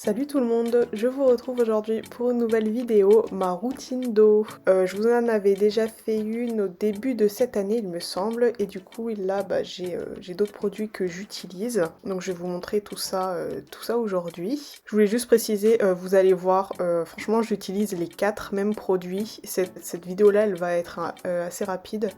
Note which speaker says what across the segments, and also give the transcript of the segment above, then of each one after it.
Speaker 1: Salut tout le monde, je vous retrouve aujourd'hui pour une nouvelle vidéo, ma routine d'eau. Je vous en avais déjà fait une au début de cette année il me semble, et du coup là j'ai d'autres produits que j'utilise, donc je vais vous montrer tout ça aujourd'hui. Je voulais juste préciser, vous allez voir, franchement j'utilise les 4 mêmes produits, cette vidéo là elle va être assez rapide.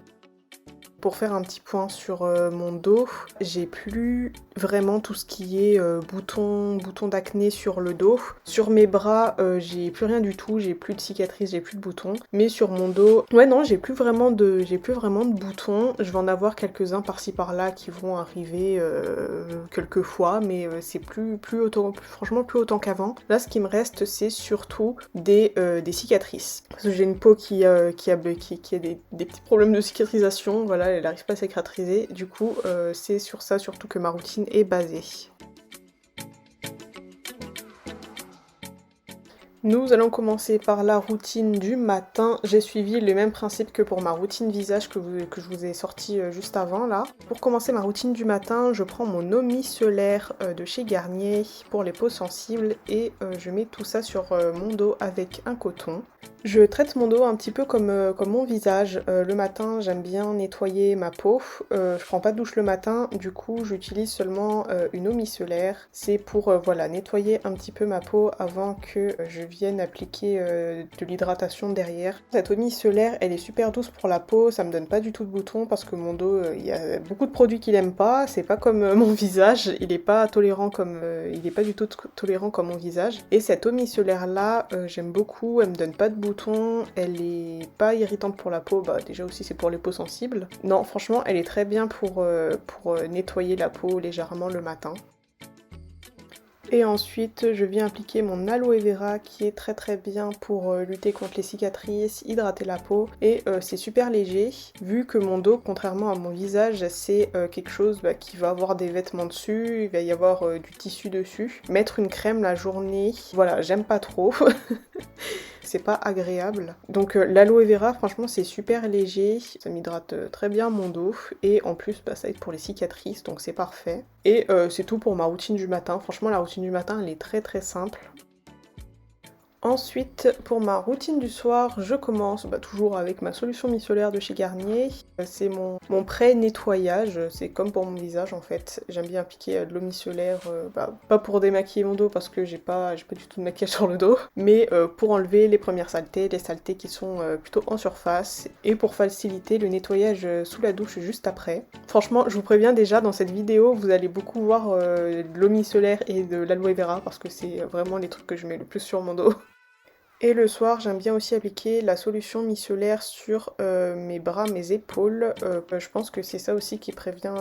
Speaker 1: Pour faire un petit point sur mon dos, j'ai plus vraiment tout ce qui est boutons d'acné sur le dos. Sur mes bras, j'ai plus rien du tout, j'ai plus de cicatrices, j'ai plus de boutons. Mais sur mon dos, ouais non, j'ai plus vraiment de boutons. Je vais en avoir quelques-uns par-ci par-là qui vont arriver quelques fois, mais c'est franchement plus autant qu'avant. Là, ce qui me reste, c'est surtout des cicatrices. Parce que j'ai une peau qui a des petits problèmes de cicatrisation, voilà, elle n'arrive pas à cicatriser. Du coup, c'est sur ça surtout que ma routine est basée. Nous allons commencer par la routine du matin. J'ai suivi le même principe que pour ma routine visage que je vous ai sorti juste avant là. Pour commencer ma routine du matin, je prends mon eau micellaire de chez Garnier pour les peaux sensibles et je mets tout ça sur mon dos avec un coton. Je traite mon dos un petit peu comme mon visage. Le matin, j'aime bien nettoyer ma peau. Je prends pas de douche le matin, du coup j'utilise seulement une eau micellaire. C'est pour voilà, nettoyer un petit peu ma peau avant que je vienne appliquer de l'hydratation derrière. Cette eau micellaire, elle est super douce pour la peau, ça me donne pas du tout de boutons parce que mon dos, il y a beaucoup de produits qu'il aime pas. C'est pas comme mon visage, il est pas du tout tolérant comme mon visage. Et cette eau micellaire là, j'aime beaucoup, elle me donne pas de boutons, elle est pas irritante pour la peau, bah déjà aussi c'est pour les peaux sensibles. Non, franchement, elle est très bien pour nettoyer la peau légèrement le matin. Et ensuite, je viens appliquer mon aloe vera qui est très bien pour lutter contre les cicatrices, hydrater la peau et c'est super léger vu que mon dos, contrairement à mon visage, c'est quelque chose qui va avoir des vêtements dessus, il va y avoir du tissu dessus. Mettre une crème la journée, voilà, j'aime pas trop. C'est pas agréable. Donc l'aloe vera, franchement, c'est super léger, ça m'hydrate très bien mon dos, et en plus, ça aide pour les cicatrices, donc c'est parfait. Et c'est tout pour ma routine du matin. Franchement, la routine du matin, elle est très simple. Ensuite, pour ma routine du soir, je commence toujours avec ma solution micellaire de chez Garnier. C'est mon pré-nettoyage, c'est comme pour mon visage en fait. J'aime bien appliquer de l'eau micellaire, pas pour démaquiller mon dos parce que j'ai pas du tout de maquillage sur le dos, mais pour enlever les premières saletés, les saletés qui sont plutôt en surface, et pour faciliter le nettoyage sous la douche juste après. Franchement, je vous préviens déjà, dans cette vidéo, vous allez beaucoup voir de l'eau micellaire et de l'aloe vera parce que c'est vraiment les trucs que je mets le plus sur mon dos. Et le soir, j'aime bien aussi appliquer la solution micellaire sur mes bras, mes épaules. Je pense que c'est ça aussi qui prévient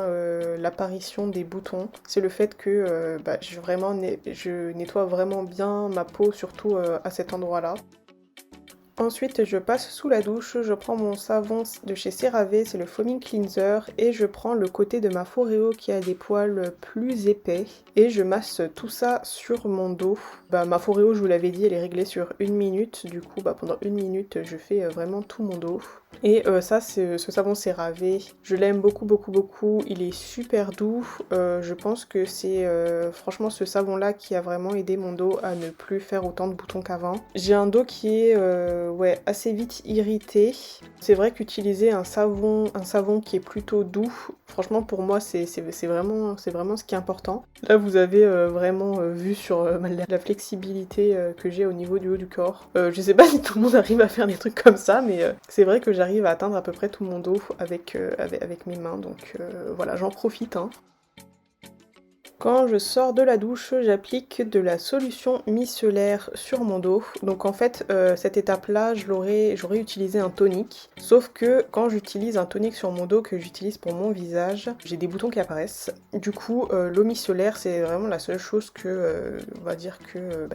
Speaker 1: l'apparition des boutons. C'est le fait que je nettoie vraiment bien ma peau, surtout à cet endroit-là. Ensuite, je passe sous la douche, je prends mon savon de chez CeraVe, c'est le Foaming Cleanser, et je prends le côté de ma foréo qui a des poils plus épais, et je masse tout ça sur mon dos. Ma foréo, je vous l'avais dit, elle est réglée sur 1 minute, du coup pendant 1 minute, je fais vraiment tout mon dos. Et ce savon CeraVe, je l'aime beaucoup, il est super doux. Je pense que c'est franchement ce savon là qui a vraiment aidé mon dos à ne plus faire autant de boutons qu'avant. J'ai un dos qui est assez vite irrité. C'est vrai qu'utiliser un savon qui est plutôt doux, franchement pour moi c'est vraiment ce qui est important. Là vous avez vraiment vu sur la flexibilité que j'ai au niveau du haut du corps. Je sais pas si tout le monde arrive à faire des trucs comme ça, mais c'est vrai que j'arrive à atteindre à peu près tout mon dos avec mes mains, donc voilà, j'en profite, hein. Quand je sors de la douche, j'applique de la solution micellaire sur mon dos. Donc en fait, cette étape-là, j'aurais utilisé un tonique. Sauf que quand j'utilise un tonique sur mon dos que j'utilise pour mon visage, j'ai des boutons qui apparaissent. Du coup, l'eau micellaire, c'est vraiment la seule chose on va dire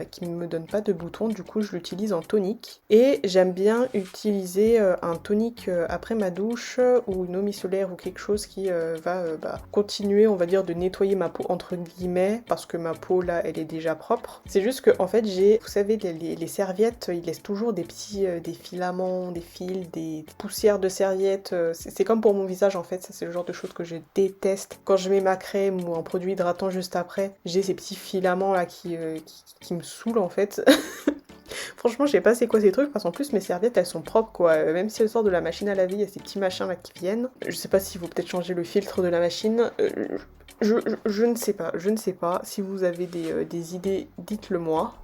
Speaker 1: qui ne me donne pas de boutons. Du coup, je l'utilise en tonique. Et j'aime bien utiliser un tonique après ma douche ou une eau micellaire ou quelque chose qui va continuer, on va dire, de nettoyer ma peau entre entre guillemets parce que ma peau là elle est déjà propre. C'est juste que en fait j'ai, vous savez les serviettes, ils laissent toujours des petits des filaments, des fils, des poussières de serviettes. C'est comme pour mon visage en fait, ça c'est le genre de choses que je déteste. Quand je mets ma crème ou un produit hydratant juste après, j'ai ces petits filaments là qui me saoulent en fait. Franchement, je sais pas c'est quoi ces trucs, parce qu'en plus mes serviettes elles sont propres quoi. Même si elles sortent de la machine à laver, il y a ces petits machins là qui viennent. Je sais pas s'il faut peut-être changer le filtre de la machine. Je ne sais pas, je ne sais pas. Si vous avez des idées, dites-le moi.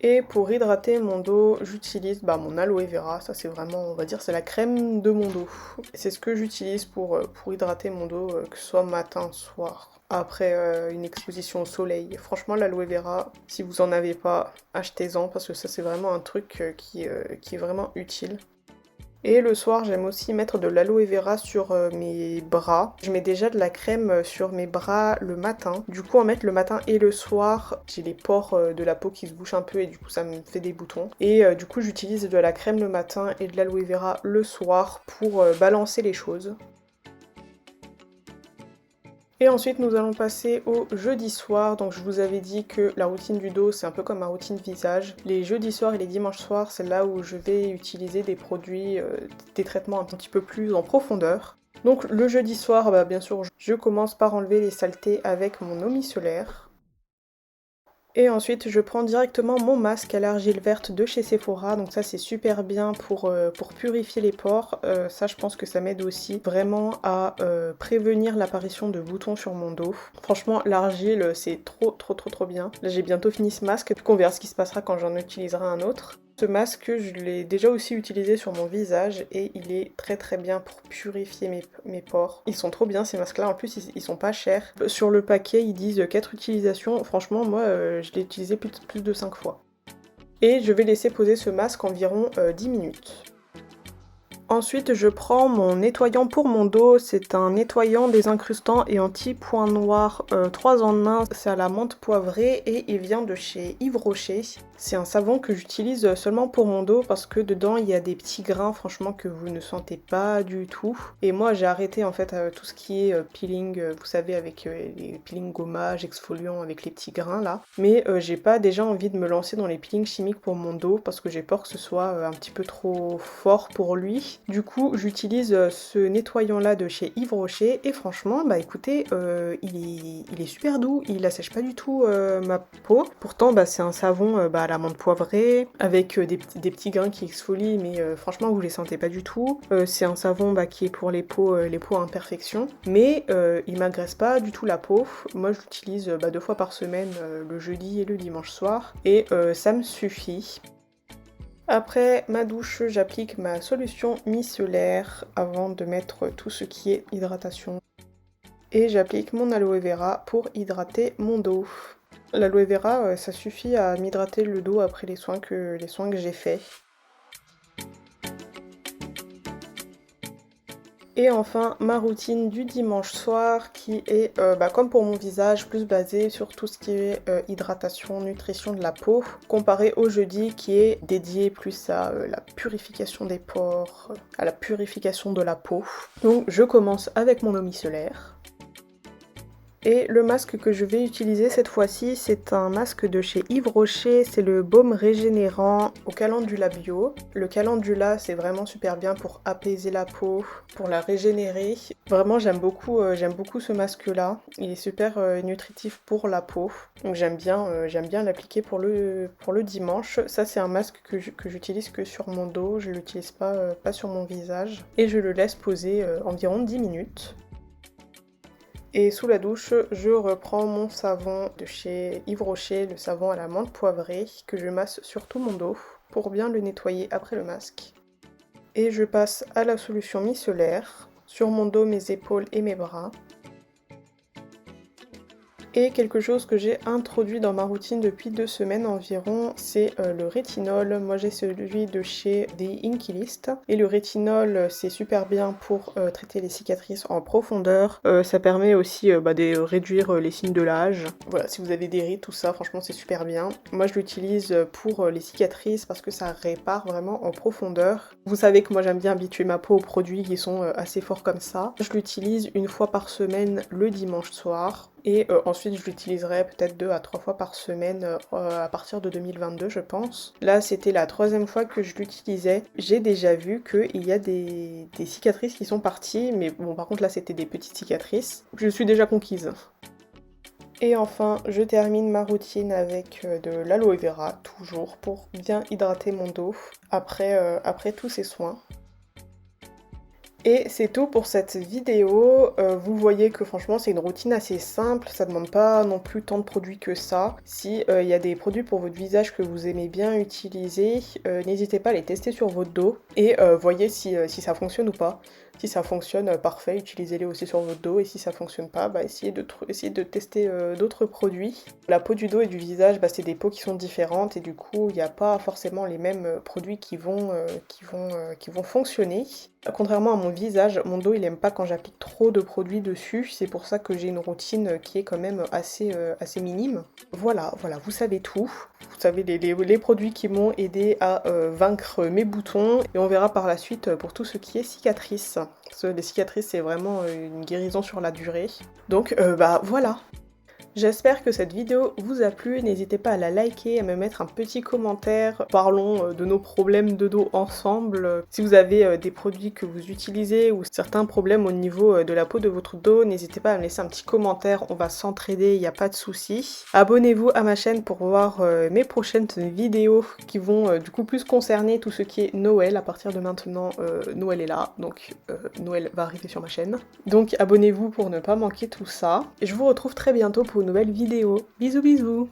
Speaker 1: Et pour hydrater mon dos, j'utilise mon aloe vera. Ça c'est vraiment, on va dire, c'est la crème de mon dos. C'est ce que j'utilise pour hydrater mon dos, que ce soit matin, soir. Après une exposition au soleil. Franchement, l'aloe vera, si vous en avez pas, achetez-en parce que ça c'est vraiment un truc qui est vraiment utile. Et le soir, j'aime aussi mettre de l'aloe vera sur mes bras. Je mets déjà de la crème sur mes bras le matin. Du coup, en mettre le matin et le soir, j'ai les pores de la peau qui se bouchent un peu et du coup, ça me fait des boutons. Et du coup, j'utilise de la crème le matin et de l'aloe vera le soir pour balancer les choses. Et ensuite nous allons passer au jeudi soir. Donc je vous avais dit que la routine du dos c'est un peu comme ma routine visage. Les jeudis soirs et les dimanches soirs c'est là où je vais utiliser des produits, des traitements un petit peu plus en profondeur. Donc le jeudi soir, bien sûr je commence par enlever les saletés avec mon eau micellaire. Et ensuite, je prends directement mon masque à l'argile verte de chez Sephora. Donc ça, c'est super bien pour purifier les pores. Ça, je pense que ça m'aide aussi vraiment à prévenir l'apparition de boutons sur mon dos. Franchement, l'argile, c'est trop bien. Là, j'ai bientôt fini ce masque. Du coup, on verra ce qui se passera quand j'en utiliserai un autre. Ce masque, je l'ai déjà aussi utilisé sur mon visage et il est très bien pour purifier mes pores. Ils sont trop bien ces masques là, en plus ils sont pas chers. Sur le paquet ils disent 4 utilisations, franchement moi je l'ai utilisé plus de 5 fois. Et je vais laisser poser ce masque environ 10 minutes. Ensuite, je prends mon nettoyant pour mon dos. C'est un nettoyant désincrustant et anti-point noir 3 en 1. C'est à la menthe poivrée et il vient de chez Yves Rocher. C'est un savon que j'utilise seulement pour mon dos parce que dedans il y a des petits grains franchement que vous ne sentez pas du tout. Et moi j'ai arrêté en fait tout ce qui est peeling, vous savez avec les peelings gommage, exfoliants avec les petits grains là. Mais j'ai pas déjà envie de me lancer dans les peelings chimiques pour mon dos parce que j'ai peur que ce soit un petit peu trop fort pour lui. Du coup j'utilise ce nettoyant là de chez Yves Rocher et franchement écoutez il est super doux, il assèche pas du tout ma peau. Pourtant c'est un savon à la menthe poivrée avec des petits grains qui exfolient mais franchement vous les sentez pas du tout. C'est un savon qui est pour les peaux à imperfection mais il m'agresse pas du tout la peau. Moi je l'utilise 2 fois par semaine, le jeudi et le dimanche soir et ça me suffit. Après ma douche, j'applique ma solution micellaire avant de mettre tout ce qui est hydratation. Et j'applique mon aloe vera pour hydrater mon dos. L'aloe vera, ça suffit à m'hydrater le dos après les soins que j'ai faits. Et enfin, ma routine du dimanche soir qui est, comme pour mon visage, plus basée sur tout ce qui est hydratation, nutrition de la peau, comparé au jeudi qui est dédié plus à la purification des pores, à la purification de la peau. Donc je commence avec mon eau micellaire. Et le masque que je vais utiliser cette fois-ci, c'est un masque de chez Yves Rocher, c'est le baume régénérant au calendula bio. Le calendula, c'est vraiment super bien pour apaiser la peau, pour la régénérer. Vraiment, j'aime beaucoup ce masque-là. Il est super nutritif pour la peau. Donc j'aime bien l'appliquer pour le dimanche. Ça, c'est un masque que j'utilise que sur mon dos, je l'utilise pas sur mon visage. Et je le laisse poser environ 10 minutes. Et sous la douche, je reprends mon savon de chez Yves Rocher, le savon à la menthe poivrée, que je masse sur tout mon dos pour bien le nettoyer après le masque. Et je passe à la solution micellaire, sur mon dos, mes épaules et mes bras. Et quelque chose que j'ai introduit dans ma routine depuis 2 semaines environ, c'est le rétinol. Moi j'ai celui de chez The Inkey List. Et le rétinol c'est super bien pour traiter les cicatrices en profondeur. Ça permet aussi de réduire les signes de l'âge. Voilà, si vous avez des rides, tout ça, franchement c'est super bien. Moi je l'utilise pour les cicatrices parce que ça répare vraiment en profondeur. Vous savez que moi j'aime bien habituer ma peau aux produits qui sont assez forts comme ça. Je l'utilise une fois par semaine le dimanche soir. Et ensuite, je l'utiliserai peut-être 2 à 3 fois par semaine à partir de 2022, je pense. Là, c'était la 3e fois que je l'utilisais. J'ai déjà vu qu'il y a des cicatrices qui sont parties, mais bon, par contre, là, c'était des petites cicatrices. Je suis déjà conquise. Et enfin, je termine ma routine avec de l'aloe vera, toujours, pour bien hydrater mon dos après tous ces soins. Et c'est tout pour cette vidéo. Vous voyez que franchement c'est une routine assez simple, ça demande pas non plus tant de produits que ça. Si il y a des produits pour votre visage que vous aimez bien utiliser, n'hésitez pas à les tester sur votre dos et voyez si ça fonctionne ou pas. Si ça fonctionne, parfait, utilisez-les aussi sur votre dos, et si ça fonctionne pas, essayez de tester d'autres produits. La peau du dos et du visage, c'est des peaux qui sont différentes et du coup il n'y a pas forcément les mêmes produits qui vont fonctionner. Contrairement à mon visage, mon dos il aime pas quand j'applique trop de produits dessus, c'est pour ça que j'ai une routine qui est quand même assez minime. Voilà, vous savez tout. Vous savez les produits qui m'ont aidé à vaincre mes boutons, et on verra par la suite pour tout ce qui est cicatrices. Parce que les cicatrices c'est vraiment une guérison sur la durée. Donc voilà. J'espère que cette vidéo vous a plu, n'hésitez pas à la liker, à me mettre un petit commentaire. Parlons de nos problèmes de dos ensemble. Si vous avez des produits que vous utilisez ou certains problèmes au niveau de la peau de votre dos, n'hésitez pas à me laisser un petit commentaire, on va s'entraider, il n'y a pas de souci. Abonnez-vous à ma chaîne pour voir mes prochaines vidéos qui vont du coup plus concerner tout ce qui est Noël. À partir de maintenant, Noël est là, donc Noël va arriver sur ma chaîne. Donc abonnez-vous pour ne pas manquer tout ça. Et je vous retrouve très bientôt pour une nouvelle vidéo. Bisous bisous!